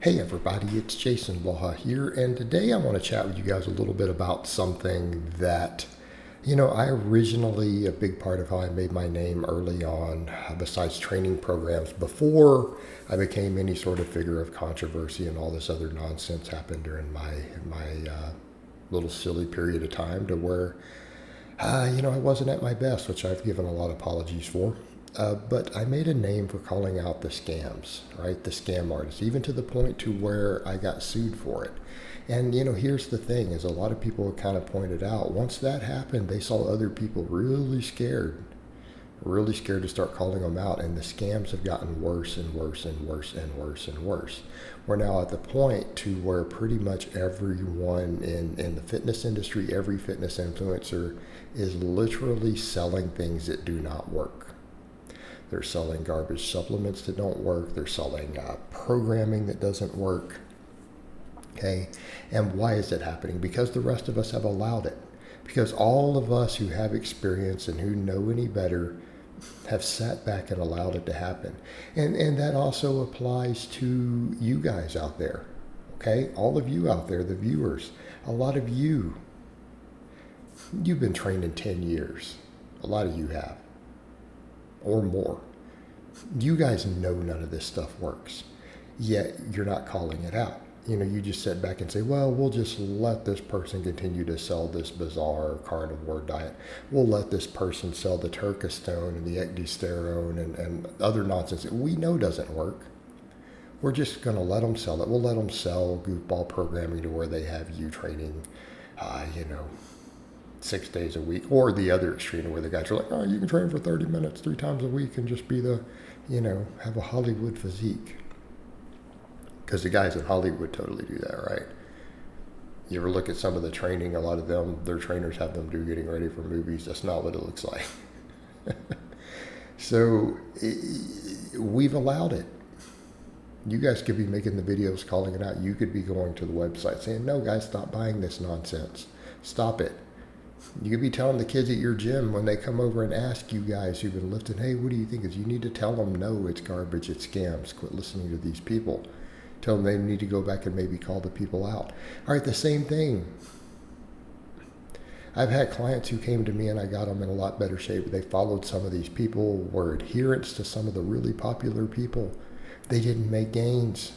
Hey everybody, it's Jason Blaha here, and today I want to chat with you guys a little bit about something that, I originally, a big part of how I made my name early on, besides training programs, before I became any sort of figure of controversy and all this other nonsense happened during my little silly period of time to where, I wasn't at my best, which I've given a lot of apologies for. But I made a name for calling out the scams, right? The scam artists, even to the point to where I got sued for it. And here's the thing: is a lot of people kind of pointed out once that happened, they saw other people really scared to start calling them out, and the scams have gotten worse and worse and worse and worse and worse. We're now at the point to where pretty much everyone in the fitness industry, every fitness influencer, is literally selling things that do not work. They're selling garbage supplements that don't work. They're selling programming that doesn't work. Okay. And why is it happening? Because the rest of us have allowed it. Because all of us who have experience and who know any better have sat back and allowed it to happen. And that also applies to you guys out there. Okay. All of you out there, the viewers, a lot of you've been training 10 years. A lot of you have. Or more. You guys know none of this stuff works, yet you're not calling it out. You just sit back and say, well, we'll just let this person continue to sell this bizarre carnivore diet. We'll let this person sell the Turkestone and the ecdysterone and other nonsense that we know doesn't work. We're just going to let them sell it. We'll let them sell goofball programming to where they have you training, 6 days a week, or the other extreme where the guys are like, oh, you can train for 30 minutes 3 times a week and just be have a Hollywood physique. Because the guys in Hollywood totally do that, right? You ever look at some of the training, a lot of them, their trainers have them do getting ready for movies. That's not what it looks like. So we've allowed it. You guys could be making the videos calling it out. You could be going to the website saying, no, guys, stop buying this nonsense. Stop it. You could be telling the kids at your gym when they come over and ask you guys who've been lifting, hey, what do you think? Is you need to tell them, no, it's garbage, it's scams. Quit listening to these people. Tell them they need to go back and maybe call the people out. All right, the same thing. I've had clients who came to me and I got them in a lot better shape. They followed some of these people, were adherents to some of the really popular people. They didn't make gains.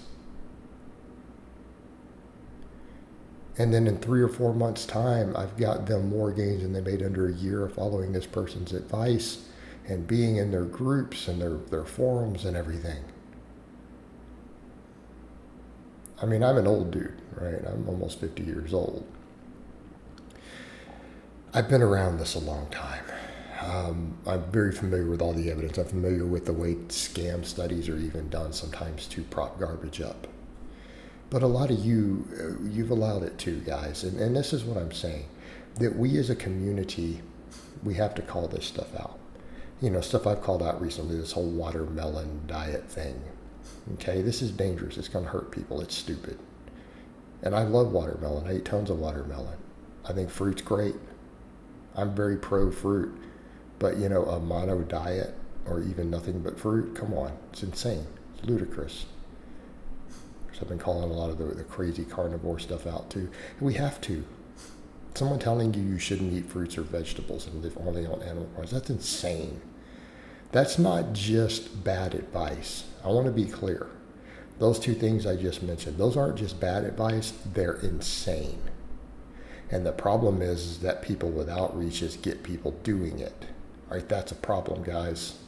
And then in 3 or 4 months' time, I've got them more gains than they made under a year of following this person's advice and being in their groups and their forums and everything. I mean, I'm an old dude, right? I'm almost 50 years old. I've been around this a long time. I'm very familiar with all the evidence. I'm familiar with the way scam studies are even done sometimes to prop garbage up. But a lot of you've allowed it too, guys. And this is what I'm saying, that we as a community, we have to call this stuff out. Stuff I've called out recently, this whole watermelon diet thing. Okay, this is dangerous. It's going to hurt people. It's stupid. And I love watermelon. I eat tons of watermelon. I think fruit's great. I'm very pro fruit. But, a mono diet or even nothing but fruit, come on. It's insane. It's ludicrous. I've been calling a lot of the crazy carnivore stuff out too. And we have to. Someone telling you shouldn't eat fruits or vegetables and live only on animal products, that's insane. That's not just bad advice. I want to be clear. Those two things I just mentioned, those aren't just bad advice, they're insane. And the problem is that people with outreaches get people doing it. All right, that's a problem, guys.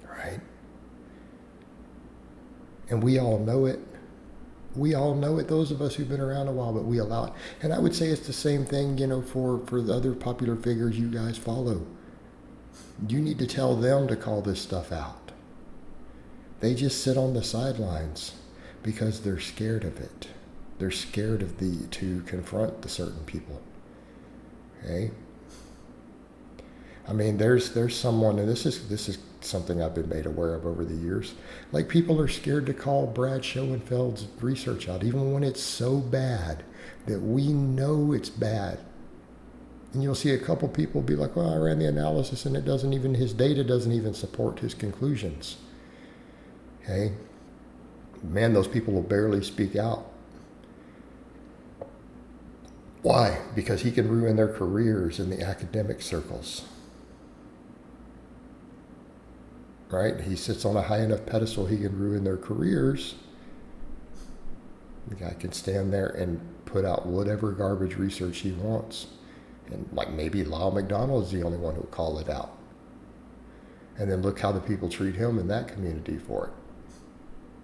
Right? And we all know it. We all know it, those of us who've been around a while, but we allow it. And I would say it's the same thing, for the other popular figures you guys follow. You need to tell them to call this stuff out. They just sit on the sidelines because they're scared of it. They're scared to confront the certain people. Okay? I mean, there's someone, and this is something I've been made aware of over the years. Like, people are scared to call Brad Schoenfeld's research out, even when it's so bad that we know it's bad. And you'll see a couple people be like, well, I ran the analysis and his data doesn't even support his conclusions. Okay? Man, those people will barely speak out. Why? Because he can ruin their careers in the academic circles. Right? He sits on a high enough pedestal, he can ruin their careers. The guy can stand there and put out whatever garbage research he wants. And like maybe Lyle McDonald's the only one who'll call it out. And then look how the people treat him in that community for it.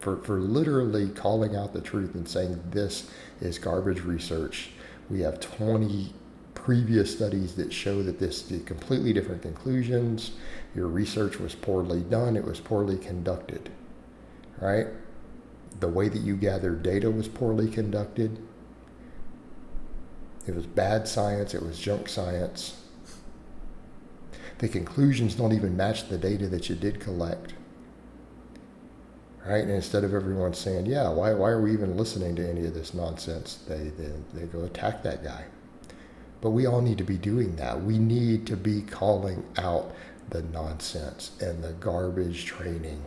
For literally calling out the truth and saying this is garbage research. We have 20 previous studies that show that this is completely different conclusions. Your research was poorly done. It was poorly conducted, right? The way that you gathered data was poorly conducted. It was bad science. It was junk science. The conclusions don't even match the data that you did collect. Right? And instead of everyone saying, yeah, why are we even listening to any of this nonsense? They go attack that guy. But we all need to be doing that. We need to be calling out the nonsense and the garbage training,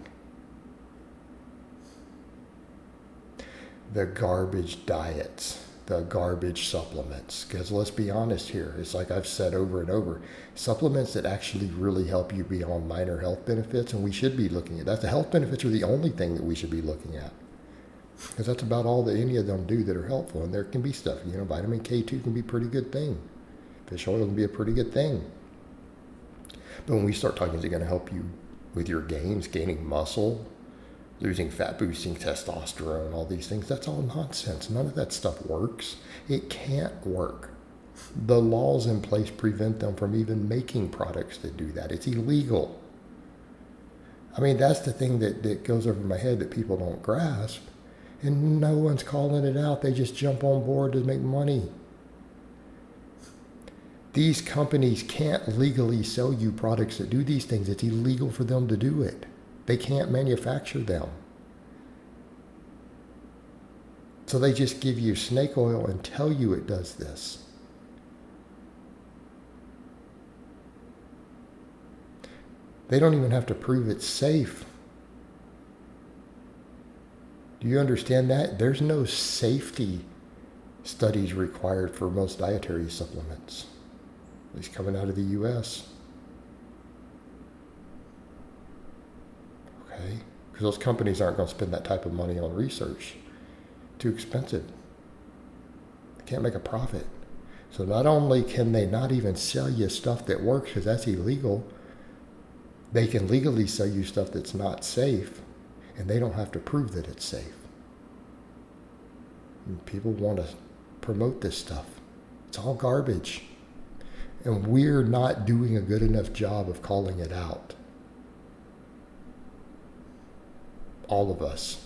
the garbage diets, the garbage supplements. Because let's be honest here, it's like I've said over and over, supplements that actually really help you beyond minor health benefits, and we should be looking at that. The health benefits are the only thing that we should be looking at, because that's about all that any of them do that are helpful. And there can be stuff, vitamin K2 can be a pretty good thing. Fish oil can be a pretty good thing. But when we start talking, is it going to help you with your gains, gaining muscle, losing fat, boosting testosterone, all these things? That's all nonsense. None of that stuff works. It can't work. The laws in place prevent them from even making products that do that. It's illegal. I mean, that's the thing that goes over my head that people don't grasp. And no one's calling it out. They just jump on board to make money. These companies can't legally sell you products that do these things. It's illegal for them to do it. They can't manufacture them. So they just give you snake oil and tell you it does this. They don't even have to prove it's safe. Do you understand that? There's no safety studies required for most dietary supplements, at least coming out of the U.S. Okay? Because those companies aren't going to spend that type of money on research. Too expensive. They can't make a profit. So not only can they not even sell you stuff that works, because that's illegal, they can legally sell you stuff that's not safe, and they don't have to prove that it's safe. And people want to promote this stuff. It's all garbage. And we're not doing a good enough job of calling it out. All of us.